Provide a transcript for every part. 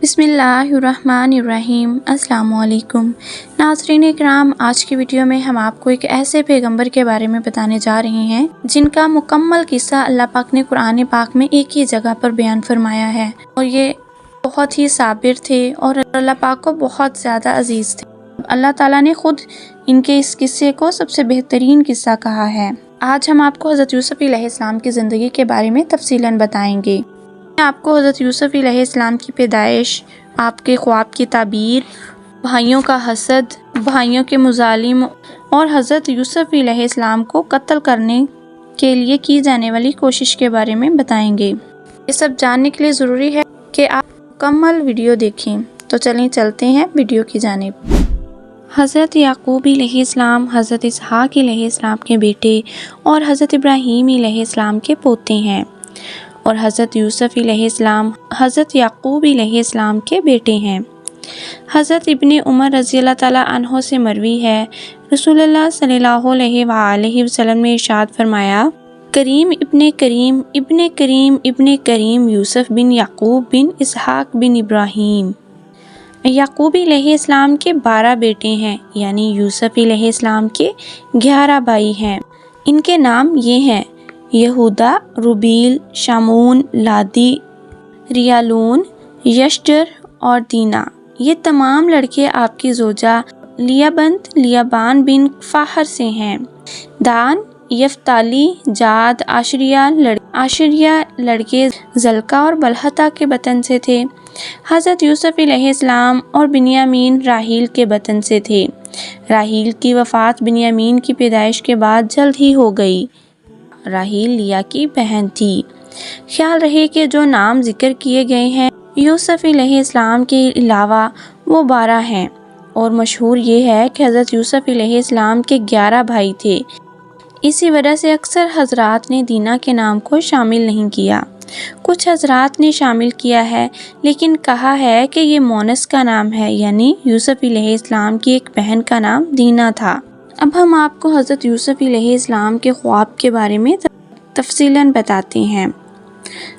بسم اللہ الرحمن الرحیم۔ السلام علیکم ناظرین اکرام، آج کی ویڈیو میں ہم آپ کو ایک ایسے پیغمبر کے بارے میں بتانے جا رہے ہیں جن کا مکمل قصہ اللہ پاک نے قرآن پاک میں ایک ہی جگہ پر بیان فرمایا ہے، اور یہ بہت ہی صابر تھے اور اللہ پاک کو بہت زیادہ عزیز تھے۔ اللہ تعالیٰ نے خود ان کے اس قصے کو سب سے بہترین قصہ کہا ہے۔ آج ہم آپ کو حضرت یوسف علیہ السلام کی زندگی کے بارے میں تفصیلاً بتائیں گے۔ آپ کو حضرت یوسف علیہ السلام کی پیدائش، آپ کے خواب کی تعبیر، بھائیوں کا حسد، بھائیوں کے مظالم اور حضرت یوسف علیہ السلام کو قتل کرنے کے لیے کی جانے والی کوشش کے بارے میں بتائیں گے۔ یہ سب جاننے کے لیے ضروری ہے کہ آپ مکمل ویڈیو دیکھیں۔ تو چلیں چلتے ہیں ویڈیو کی جانب۔ حضرت یعقوب علیہ السلام حضرت اسحاق علیہ السلام کے بیٹے اور حضرت ابراہیم علیہ السلام کے پوتے ہیں، اور حضرت یوسف علیہ السلام حضرت یعقوب علیہ السلام کے بیٹے ہیں۔ حضرت ابن عمر رضی اللہ تعالیٰ عنہ سے مروی ہے، رسول اللہ صلی اللہ علیہ وآلہ وسلم نے ارشاد فرمایا، کریم ابن کریم ابن کریم ابن کریم یوسف بن یعقوب بن اسحاق بن ابراہیم۔ یعقوب علیہ السلام کے 12 بیٹے ہیں، یعنی یوسف علیہ السلام کے 11 بھائی ہیں۔ ان کے نام یہ ہیں: یہودا، روبیل، شامون، لادی، ریالون، یشجر اور دینا۔ یہ تمام لڑکے آپ کی زوجہ لیابان بن فاخر سے ہیں۔ دان، یفتالی، جاد، عاشریہ لڑکے زلقہ اور بلحطہ کے بطن سے تھے۔ حضرت یوسف علیہ السلام اور بنیامین راحیل کے بطن سے تھے۔ راحیل کی وفات بنیامین کی پیدائش کے بعد جلد ہی ہو گئی۔ راحیل لیا کی بہن تھی۔ خیال رہے کہ جو نام ذکر کیے گئے ہیں یوسف علیہ السلام کے علاوہ وہ 12 ہیں، اور مشہور یہ ہے کہ حضرت یوسف علیہ السلام کے 11 بھائی تھے۔ اسی وجہ سے اکثر حضرات نے دینا کے نام کو شامل نہیں کیا۔ کچھ حضرات نے شامل کیا ہے، لیکن کہا ہے کہ یہ مونس کا نام ہے، یعنی یوسف علیہ السلام کی ایک بہن کا نام دینا تھا۔ اب ہم آپ کو حضرت یوسف علیہ السلام کے خواب کے بارے میں تفصیلاً بتاتے ہیں۔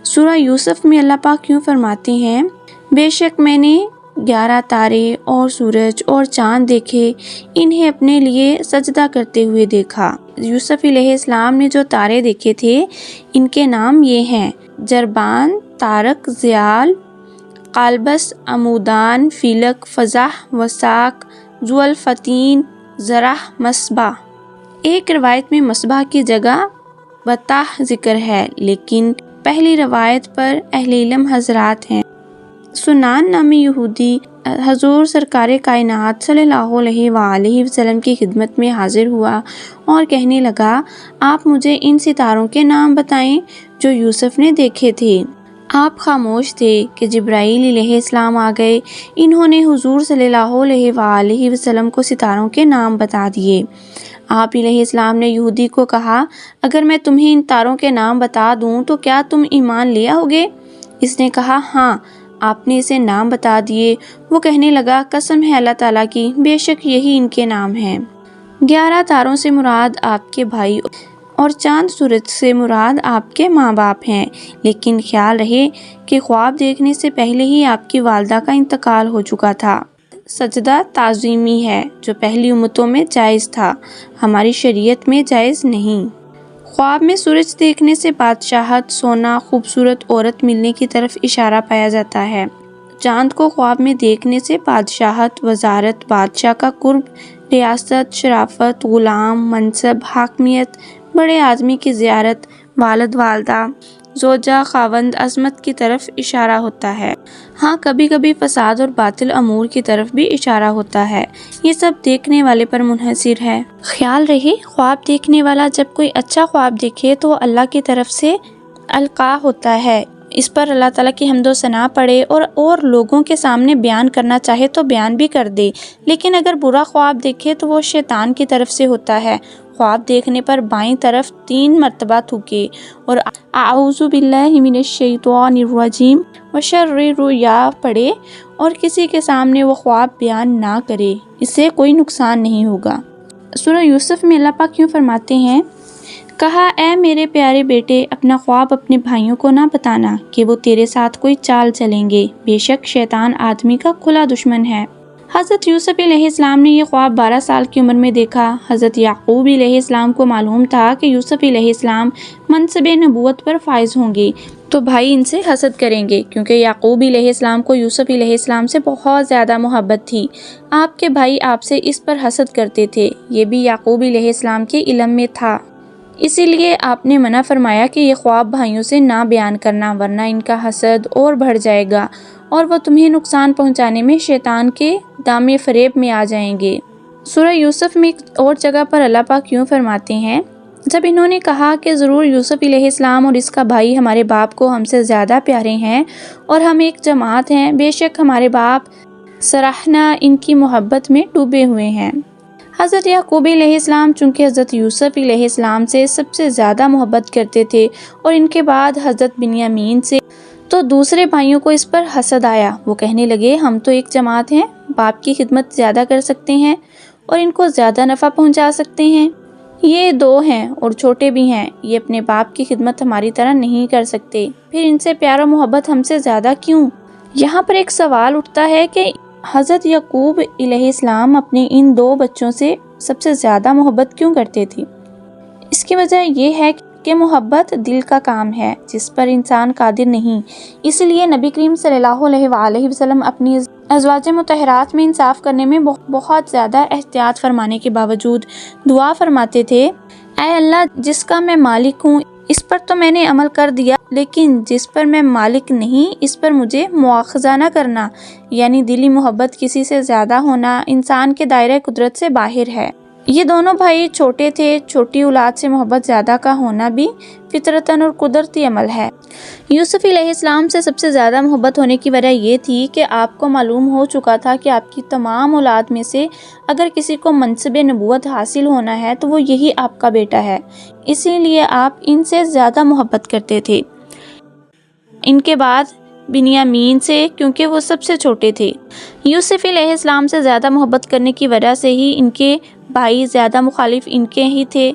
سورہ یوسف میں اللہ پاک یوں فرماتے ہیں، بے شک میں نے 11 تارے اور سورج اور چاند دیکھے، انہیں اپنے لیے سجدہ کرتے ہوئے دیکھا۔ یوسف علیہ السلام نے جو تارے دیکھے تھے ان کے نام یہ ہیں: جربان، تارک، زیال، قالبس، عمودان، فیلک، فضح، وساق، ذوالفتین، زرح، مصباح۔ ایک روایت میں مصباح کی جگہ بطاح ذکر ہے، لیکن پہلی روایت پر اہل علم حضرات ہیں۔ سنان نامی یہودی حضور سرکار کائنات صلی اللہ علیہ وآلہ وسلم کی خدمت میں حاضر ہوا اور کہنے لگا، آپ مجھے ان ستاروں کے نام بتائیں جو یوسف نے دیکھے تھے۔ آپ خاموش تھے کہ جبرائیل علیہ السلام آ گئے۔ انہوں نے حضور صلی اللہ علیہ وآلہ وسلم کو ستاروں کے نام بتا دیے۔ آپ علیہ السلام نے یہودی کو کہا، اگر میں تمہیں ان تاروں کے نام بتا دوں تو کیا تم ایمان لے آؤ گے؟ اس نے کہا، ہاں۔ آپ نے اسے نام بتا دیے۔ وہ کہنے لگا، قسم ہے اللہ تعالیٰ کی، بے شک یہی ان کے نام ہیں۔ 11 تاروں سے مراد آپ کے بھائی اور چاند سورج سے مراد آپ کے ماں باپ ہیں، لیکن خیال رہے کہ خواب دیکھنے سے پہلے ہی آپ کی والدہ کا انتقال ہو چکا تھا۔ سجدہ تعظیمی ہے جو پہلی امتوں میں جائز تھا، ہماری شریعت میں جائز نہیں۔ خواب میں سورج دیکھنے سے بادشاہت، سونا، خوبصورت عورت ملنے کی طرف اشارہ پایا جاتا ہے۔ چاند کو خواب میں دیکھنے سے بادشاہت، وزارت، بادشاہ کا قرب، ریاست، شرافت، غلام، منصب، حاکمیت، بڑے آدمی کی زیارت، والد والدہ، زوجہ، خاوند، عظمت کی طرف اشارہ ہوتا ہے۔ ہاں، کبھی کبھی فساد اور باطل امور کی طرف بھی اشارہ ہوتا ہے۔ یہ سب دیکھنے والے پر منحصر ہے۔ خیال رہے، خواب دیکھنے والا جب کوئی اچھا خواب دیکھے تو اللہ کی طرف سے القاء ہوتا ہے، اس پر اللہ تعالیٰ کی حمد و ثنا پڑھے اور لوگوں کے سامنے بیان کرنا چاہے تو بیان بھی کر دے۔ لیکن اگر برا خواب دیکھے تو وہ شیطان کی طرف سے ہوتا ہے۔ خواب دیکھنے پر بائیں طرف 3 مرتبہ تھوکے اور اعوذ باللہ من الشیطان الرجیم وشر الرؤیا پڑھے، اور کسی کے سامنے وہ خواب بیان نہ کرے، اس سے کوئی نقصان نہیں ہوگا۔ سورہ یوسف میں اللہ پاک یوں فرماتے ہیں، کہا اے میرے پیارے بیٹے، اپنا خواب اپنے بھائیوں کو نہ بتانا کہ وہ تیرے ساتھ کوئی چال چلیں گے، بے شک شیطان آدمی کا کھلا دشمن ہے۔ حضرت یوسف علیہ السلام نے یہ خواب 12 سال کی عمر میں دیکھا۔ حضرت یعقوب علیہ السلام کو معلوم تھا کہ یوسف علیہ السلام منصب نبوت پر فائز ہوں گے تو بھائی ان سے حسد کریں گے، کیونکہ یعقوب علیہ السلام کو یوسف علیہ السلام سے بہت زیادہ محبت تھی۔ آپ کے بھائی آپ سے اس پر حسد کرتے تھے، یہ بھی یعقوب علیہ السلام کے علم میں تھا، اسی لیے آپ نے منع فرمایا کہ یہ خواب بھائیوں سے نہ بیان کرنا، ورنہ ان کا حسد اور بڑھ جائے گا اور وہ تمہیں نقصان پہنچانے میں شیطان کے دام فریب میں آ جائیں گے۔ سورہ یوسف میں ایک اور جگہ پر اللہ پاک یوں فرماتے ہیں، جب انہوں نے کہا کہ ضرور یوسف علیہ السلام اور اس کا بھائی ہمارے باپ کو ہم سے زیادہ پیارے ہیں اور ہم ایک جماعت ہیں، بے شک ہمارے باپ سراہنا ان کی محبت میں ڈوبے ہوئے ہیں۔ حضرت یعقوب علیہ السلام چونکہ حضرت یوسف علیہ السلام سے سب سے زیادہ محبت کرتے تھے اور ان کے بعد حضرت بنیامین سے، تو دوسرے بھائیوں کو اس پر حسد آیا۔ وہ کہنے لگے ہم تو ایک جماعت ہیں، باپ کی خدمت زیادہ کر سکتے ہیں اور ان کو زیادہ نفع پہنچا سکتے ہیں، یہ دو ہیں اور چھوٹے بھی ہیں، یہ اپنے باپ کی خدمت ہماری طرح نہیں کر سکتے، پھر ان سے پیار و محبت ہم سے زیادہ کیوں؟ یہاں پر ایک سوال اٹھتا ہے کہ حضرت یعقوب علیہ السلام اپنے ان دو بچوں سے سب سے زیادہ محبت کیوں کرتے تھے؟ اس کی وجہ یہ ہے کہ محبت دل کا کام ہے جس پر انسان قادر نہیں، اس لیے نبی کریم صلی اللہ علیہ وآلہ وسلم اپنی ازواج مطہرات میں انصاف کرنے میں بہت زیادہ احتیاط فرمانے کے باوجود دعا فرماتے تھے، اے اللہ جس کا میں مالک ہوں اس پر تو میں نے عمل کر دیا، لیکن جس پر میں مالک نہیں اس پر مجھے مواخذہ نہ کرنا، یعنی دلی محبت کسی سے زیادہ ہونا انسان کے دائرہ قدرت سے باہر ہے۔ یہ دونوں بھائی چھوٹے تھے، چھوٹی اولاد سے محبت زیادہ کا ہونا بھی فطرتاً اور قدرتی عمل ہے۔ یوسف علیہ السلام سے سب سے زیادہ محبت ہونے کی وجہ یہ تھی کہ آپ کو معلوم ہو چکا تھا کہ آپ کی تمام اولاد میں سے اگر کسی کو منصب نبوت حاصل ہونا ہے تو وہ یہی آپ کا بیٹا ہے، اسی لیے آپ ان سے زیادہ محبت کرتے تھے، ان کے بعد بنیامین سے، کیونکہ وہ سب سے چھوٹے تھے۔ یوسف علیہ السلام سے زیادہ محبت کرنے کی وجہ سے ہی ان کے بھائی زیادہ مخالف ان کے ہی تھے،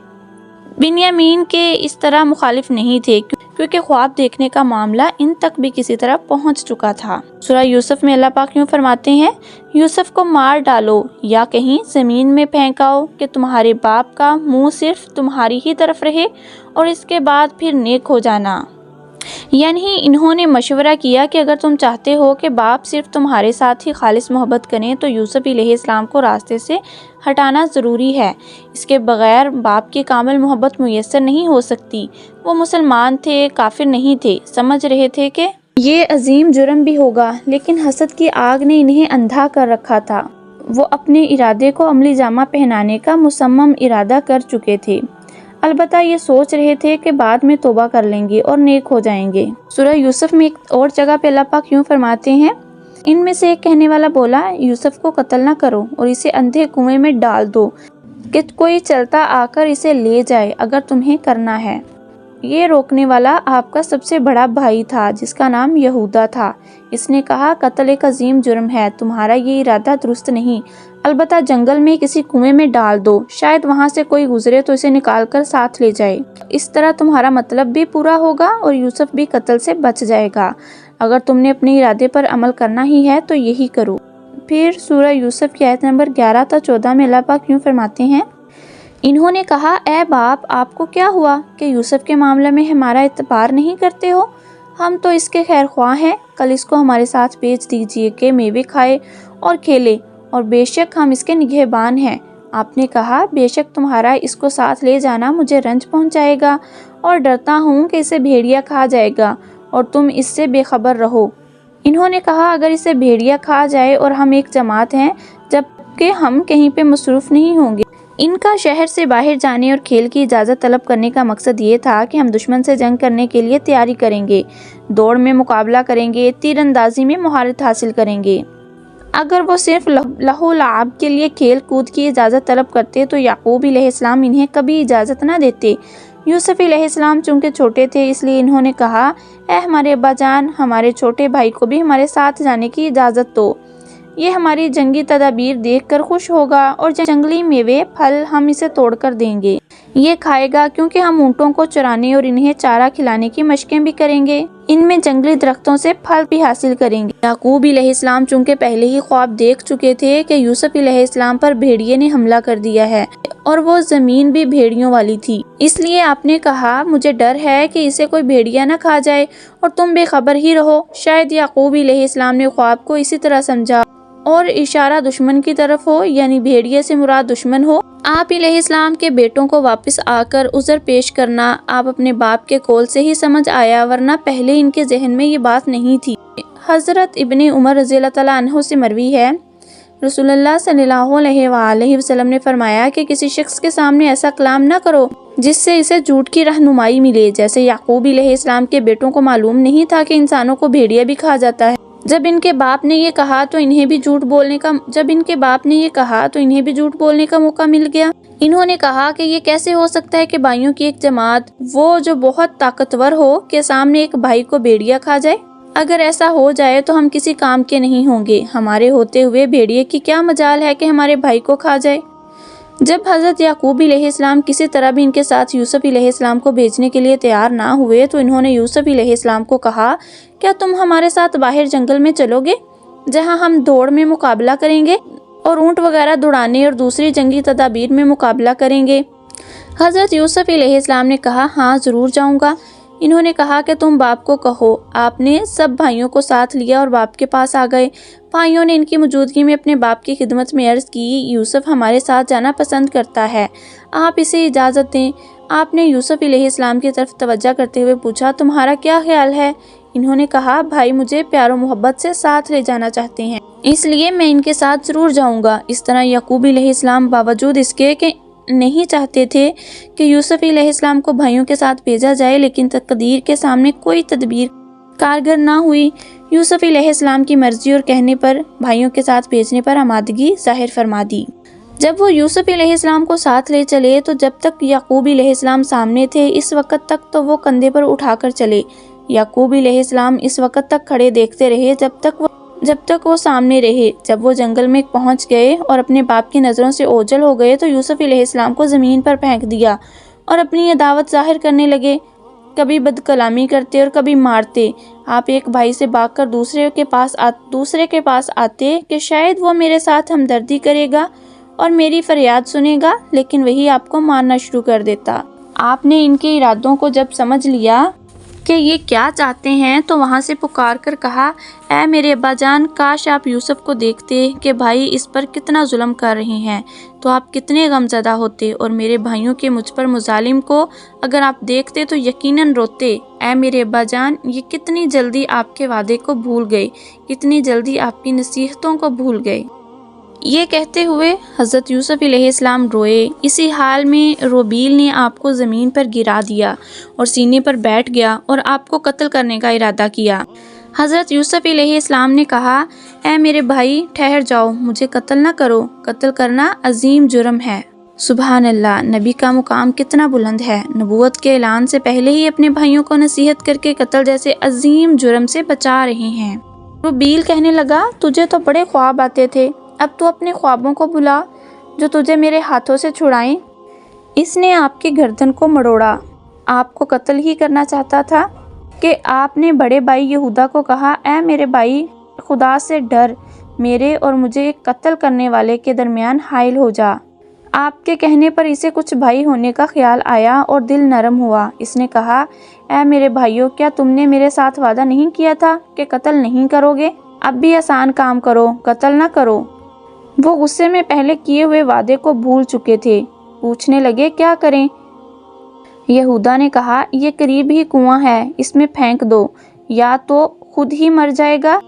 بنیامین کے اس طرح مخالف نہیں تھے کیونکہ خواب دیکھنے کا معاملہ ان تک بھی کسی طرح پہنچ چکا تھا۔ سورہ یوسف میں اللہ پاک یوں فرماتے ہیں، یوسف کو مار ڈالو یا کہیں زمین میں پھینکاؤ کہ تمہارے باپ کا منہ صرف تمہاری ہی طرف رہے اور اس کے بعد پھر نیک ہو جانا۔ یعنی انہوں نے مشورہ کیا کہ اگر تم چاہتے ہو کہ باپ صرف تمہارے ساتھ ہی خالص محبت کریں تو یوسف علیہ السلام کو راستے سے ہٹانا ضروری ہے، اس کے بغیر باپ کی کامل محبت میسر نہیں ہو سکتی۔ وہ مسلمان تھے، کافر نہیں تھے، سمجھ رہے تھے کہ یہ عظیم جرم بھی ہوگا، لیکن حسد کی آگ نے انہیں اندھا کر رکھا تھا۔ وہ اپنے ارادے کو عملی جامہ پہنانے کا مصمم ارادہ کر چکے تھے، البتہ یہ سوچ رہے تھے کہ بعد میں توبہ کر لیں گے اور نیک ہو جائیں گے۔ سورہ یوسف میں ایک اور جگہ پہ اللہ پاک یوں فرماتے ہیں، ان میں سے ایک کہنے والا بولا، یوسف کو قتل نہ کرو اور اسے اندھے کنویں میں ڈال دو کہ کوئی چلتا آ کر اسے لے جائے اگر تمہیں کرنا ہے۔ یہ روکنے والا آپ کا سب سے بڑا بھائی تھا جس کا نام یہودا تھا۔ اس نے کہا قتل ایک عظیم جرم ہے، تمہارا یہ ارادہ درست نہیں، البتہ جنگل میں کسی کنویں میں ڈال دو، شاید وہاں سے کوئی گزرے تو اسے نکال کر ساتھ لے جائے، اس طرح تمہارا مطلب بھی پورا ہوگا اور یوسف بھی قتل سے بچ جائے گا۔ اگر تم نے اپنے ارادے پر عمل کرنا ہی ہے تو یہی کرو۔ پھر سورہ یوسف کی آیت نمبر 11 تا 14 میں اللہ پاک یوں فرماتے ہیں، انہوں نے کہا اے باپ آپ کو کیا ہوا کہ یوسف کے معاملے میں ہمارا اعتبار نہیں کرتے ہو؟ ہم تو اس کے خیر خواہ ہیں، کل اس کو ہمارے ساتھ بھیج دیجیے کہ میوے کھائے اور کھیلے، اور بے شک ہم اس کے نگہبان ہیں۔ آپ نے کہا بے شک تمہارا اس کو ساتھ لے جانا مجھے رنج پہنچائے گا اور ڈرتا ہوں کہ اسے بھیڑیا کھا جائے گا اور تم اس سے بے خبر رہو۔ انہوں نے کہا اگر اسے بھیڑیا کھا جائے اور ہم ایک جماعت ہیں جبکہ ہم کہیں پہ مصروف نہیں ہوں گے۔ ان کا شہر سے باہر جانے اور کھیل کی اجازت طلب کرنے کا مقصد یہ تھا کہ ہم دشمن سے جنگ کرنے کے لیے تیاری کریں گے، دوڑ میں مقابلہ کریں گے، تیر اندازی میں مہارت حاصل کریں گے۔ اگر وہ صرف لہو لعب کے لیے کھیل کود کی اجازت طلب کرتے تو یعقوب علیہ السلام انہیں کبھی اجازت نہ دیتے۔ یوسف علیہ السلام چونکہ چھوٹے تھے اس لیے انہوں نے کہا اے ہمارے ابا جان، ہمارے چھوٹے بھائی کو بھی ہمارے ساتھ جانے کی اجازت دو، یہ ہماری جنگی تدابیر دیکھ کر خوش ہوگا اور جنگلی میوے پھل ہم اسے توڑ کر دیں گے۔ یہ کھائے گا کیونکہ ہم اونٹوں کو چرانے اور انہیں چارہ کھلانے کی مشقیں بھی کریں گے، ان میں جنگلی درختوں سے پھل بھی حاصل کریں گے۔ یعقوب علیہ السلام چونکہ پہلے ہی خواب دیکھ چکے تھے کہ یوسف علیہ السلام پر بھیڑیے نے حملہ کر دیا ہے اور وہ زمین بھی بھیڑیوں والی تھی، اس لیے آپ نے کہا مجھے ڈر ہے کہ اسے کوئی بھیڑیا نہ کھا جائے اور تم بے خبر ہی رہو۔ شاید یعقوب علیہ السلام نے خواب کو اسی طرح سمجھا اور اشارہ دشمن کی طرف ہو، یعنی بھیڑیے سے مراد دشمن ہو۔ آپ علیہ السلام کے بیٹوں کو واپس آ کر عذر پیش کرنا آپ اپنے باپ کے قول سے ہی سمجھ آیا، ورنہ پہلے ان کے ذہن میں یہ بات نہیں تھی۔ حضرت ابن عمر رضی اللہ تعالیٰ عنہ سے مروی ہے، رسول اللہ صلی اللہ علیہ وآلہ وسلم نے فرمایا کہ کسی شخص کے سامنے ایسا کلام نہ کرو جس سے اسے جھوٹ کی رہنمائی ملے، جیسے یعقوب علیہ السلام کے بیٹوں کو معلوم نہیں تھا کہ انسانوں کو بھیڑیا بھی کھا جاتا ہے۔ جب ان کے باپ نے یہ کہا تو انہیں بھی جھوٹ بولنے کا موقع مل گیا۔ انہوں نے کہا کہ یہ کیسے ہو سکتا ہے کہ بھائیوں کی ایک جماعت، وہ جو بہت طاقتور ہو، کے سامنے ایک بھائی کو بھیڑیا کھا جائے؟ اگر ایسا ہو جائے تو ہم کسی کام کے نہیں ہوں گے، ہمارے ہوتے ہوئے بھیڑیے کی کیا مجال ہے کہ ہمارے بھائی کو کھا جائے۔ جب حضرت یعقوب علیہ السلام کسی طرح بھی ان کے ساتھ یوسف علیہ السلام کو بھیجنے کے لیے تیار نہ ہوئے تو انہوں نے یوسف علیہ السلام کو کہا، کیا تم ہمارے ساتھ باہر جنگل میں چلو گے جہاں ہم دوڑ میں مقابلہ کریں گے اور اونٹ وغیرہ دوڑانے اور دوسری جنگی تدابیر میں مقابلہ کریں گے؟ حضرت یوسف علیہ السلام نے کہا، ہاں ضرور جاؤں گا۔ انہوں نے کہا کہ تم باپ کو کہو۔ آپ نے سب بھائیوں کو ساتھ لیا اور باپ کے پاس آ گئے۔ بھائیوں نے ان کی موجودگی میں اپنے باپ کی خدمت میں عرض کی، یوسف ہمارے ساتھ جانا پسند کرتا ہے، آپ اسے اجازت دیں۔ آپ نے یوسف علیہ السلام کی طرف توجہ کرتے ہوئے پوچھا، تمہارا کیا خیال ہے؟ انہوں نے کہا، بھائی مجھے پیار و محبت سے ساتھ لے جانا چاہتے ہیں، اس لیے میں ان کے ساتھ ضرور جاؤں گا۔ اس طرح یعقوب علیہ السلام باوجود اس کے کہ نہیں چاہتے تھے کہ یوسف علیہ السلام کو بھائیوں کے ساتھ بھیجا جائے، لیکن تقدیر کے سامنے کوئی تدبیر کارگر نہ ہوئی۔ یوسف علیہ السلام کی مرضی اور کہنے پر بھائیوں کے ساتھ بھیجنے پر آمادگی ظاہر فرما دی۔ جب وہ یوسف علیہ السلام کو ساتھ لے چلے تو جب تک یعقوب علیہ السلام سامنے تھے اس وقت تک تو وہ کندھے پر اٹھا کر چلے۔ یعقوب علیہ السلام اس وقت تک کھڑے دیکھتے رہے جب تک وہ سامنے رہے۔ جب وہ جنگل میں پہنچ گئے اور اپنے باپ کی نظروں سے اوجھل ہو گئے تو یوسف علیہ السلام کو زمین پر پھینک دیا اور اپنی عداوت ظاہر کرنے لگے، کبھی بد کلامی کرتے اور کبھی مارتے۔ آپ ایک بھائی سے بھاگ کر دوسرے کے پاس آتے کہ شاید وہ میرے ساتھ ہمدردی کرے گا اور میری فریاد سنے گا، لیکن وہی آپ کو مارنا شروع کر دیتا۔ آپ نے ان کے ارادوں کو جب سمجھ لیا کہ یہ کیا چاہتے ہیں تو وہاں سے پکار کر کہا، اے میرے ابا جان، کاش آپ یوسف کو دیکھتے کہ بھائی اس پر کتنا ظلم کر رہے ہیں، تو آپ کتنے غم زدہ ہوتے، اور میرے بھائیوں کے مجھ پر مظالم کو اگر آپ دیکھتے تو یقیناً روتے۔ اے میرے ابا جان، یہ کتنی جلدی آپ کے وعدے کو بھول گئے، کتنی جلدی آپ کی نصیحتوں کو بھول گئے۔ یہ کہتے ہوئے حضرت یوسف علیہ السلام روئے۔ اسی حال میں روبیل نے آپ کو زمین پر گرا دیا اور سینے پر بیٹھ گیا اور آپ کو قتل کرنے کا ارادہ کیا۔ حضرت یوسف علیہ السلام نے کہا، اے میرے بھائی ٹھہر جاؤ، مجھے قتل نہ کرو، قتل کرنا عظیم جرم ہے۔ سبحان اللہ، نبی کا مقام کتنا بلند ہے، نبوت کے اعلان سے پہلے ہی اپنے بھائیوں کو نصیحت کر کے قتل جیسے عظیم جرم سے بچا رہے ہیں۔ روبیل کہنے لگا، تجھے تو بڑے خواب آتے تھے، اب تو اپنے خوابوں کو بلا جو تجھے میرے ہاتھوں سے چھڑائیں۔ اس نے آپ کی گردن کو مروڑا، آپ کو قتل ہی کرنا چاہتا تھا کہ آپ نے بڑے بھائی یہودا کو کہا، اے میرے بھائی، خدا سے ڈر، میرے اور مجھے ایک قتل کرنے والے کے درمیان حائل ہو جا۔ آپ کے کہنے پر اسے کچھ بھائی ہونے کا خیال آیا اور دل نرم ہوا۔ اس نے کہا، اے میرے بھائیوں، کیا تم نے میرے ساتھ وعدہ نہیں کیا تھا کہ قتل نہیں کرو گے؟ اب بھی آسان کام کرو، قتل نہ کرو۔ وہ غصے میں پہلے کیے ہوئے وعدے کو بھول چکے تھے، پوچھنے لگے، کیا کریں؟ یہودا نے کہا، یہ قریب ہی کنواں ہے، اس میں پھینک دو، یا تو خود ہی مر جائے گا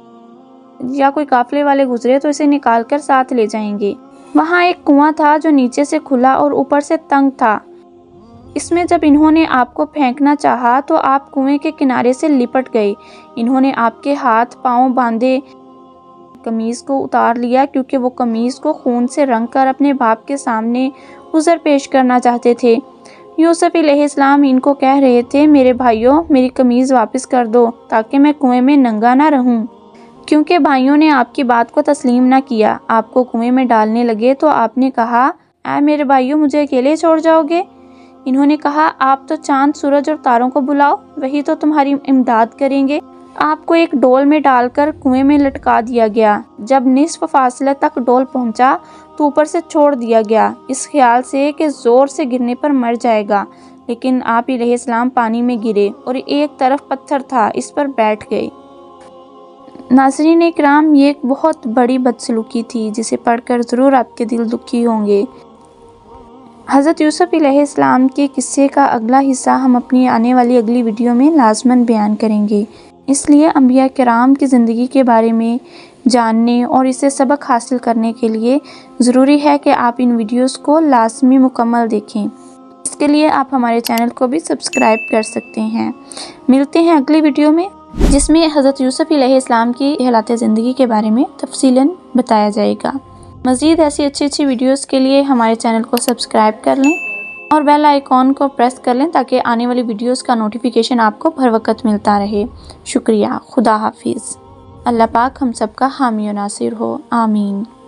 یا کوئی قافلے والے گزرے تو اسے نکال کر ساتھ لے جائیں گے۔ وہاں ایک کنواں تھا جو نیچے سے کھلا اور اوپر سے تنگ تھا۔ اس میں جب انہوں نے آپ کو پھینکنا چاہا تو آپ کنویں کے کنارے سے لپٹ گئے۔ انہوں نے آپ کے ہاتھ پاؤں باندھے، قمیض کو اتار لیا کیونکہ وہ قمیض کو خون سے رنگ کر اپنے باپ کے سامنے عذر پیش کرنا چاہتے تھے۔ یوسف علیہ السلام ان کو کہہ رہے تھے، میرے بھائیوں، میری قمیض واپس کر دو تاکہ میں کنویں میں ننگا نہ رہوں۔ کیونکہ بھائیوں نے آپ کی بات کو تسلیم نہ کیا، آپ کو کنویں میں ڈالنے لگے تو آپ نے کہا، اے میرے بھائیوں، مجھے اکیلے چھوڑ جاؤ گے؟ انہوں نے کہا آپ تو چاند سورج اور تاروں کو بلاؤ، وہی تو تمہاری امداد کریں گے۔ آپ کو ایک ڈول میں ڈال کر کنویں میں لٹکا دیا گیا۔ جب نصف فاصلہ تک ڈول پہنچا تو اوپر سے چھوڑ دیا گیا، اس خیال سے کہ زور سے گرنے پر مر جائے گا، لیکن آپ علیہ السلام پانی میں گرے اور ایک طرف پتھر تھا اس پر بیٹھ گئے۔ ناظرین اکرام، یہ ایک بہت بڑی بدسلوکی تھی جسے پڑھ کر ضرور آپ کے دل دکھی ہوں گے۔ حضرت یوسف علیہ السلام کے قصے کا اگلا حصہ ہم اپنی آنے والی اگلی ویڈیو میں لازماً بیان کریں گے، اس لیے انبیاء کرام کی زندگی کے بارے میں جاننے اور اسے سبق حاصل کرنے کے لیے ضروری ہے کہ آپ ان ویڈیوز کو لازمی مکمل دیکھیں۔ اس کے لیے آپ ہمارے چینل کو بھی سبسکرائب کر سکتے ہیں۔ ملتے ہیں اگلی ویڈیو میں، جس میں حضرت یوسف علیہ السلام کی حالات زندگی کے بارے میں تفصیلاً بتایا جائے گا۔ مزید ایسی اچھی ویڈیوز کے لیے ہمارے چینل کو سبسکرائب کر لیں اور بیل آئیکن کو پریس کر لیں تاکہ آنے والی ویڈیوز کا نوٹیفیکیشن آپ کو بر وقت ملتا رہے۔ شکریہ۔ خدا حافظ۔ اللہ پاک ہم سب کا حامی و ناصر ہو، آمین۔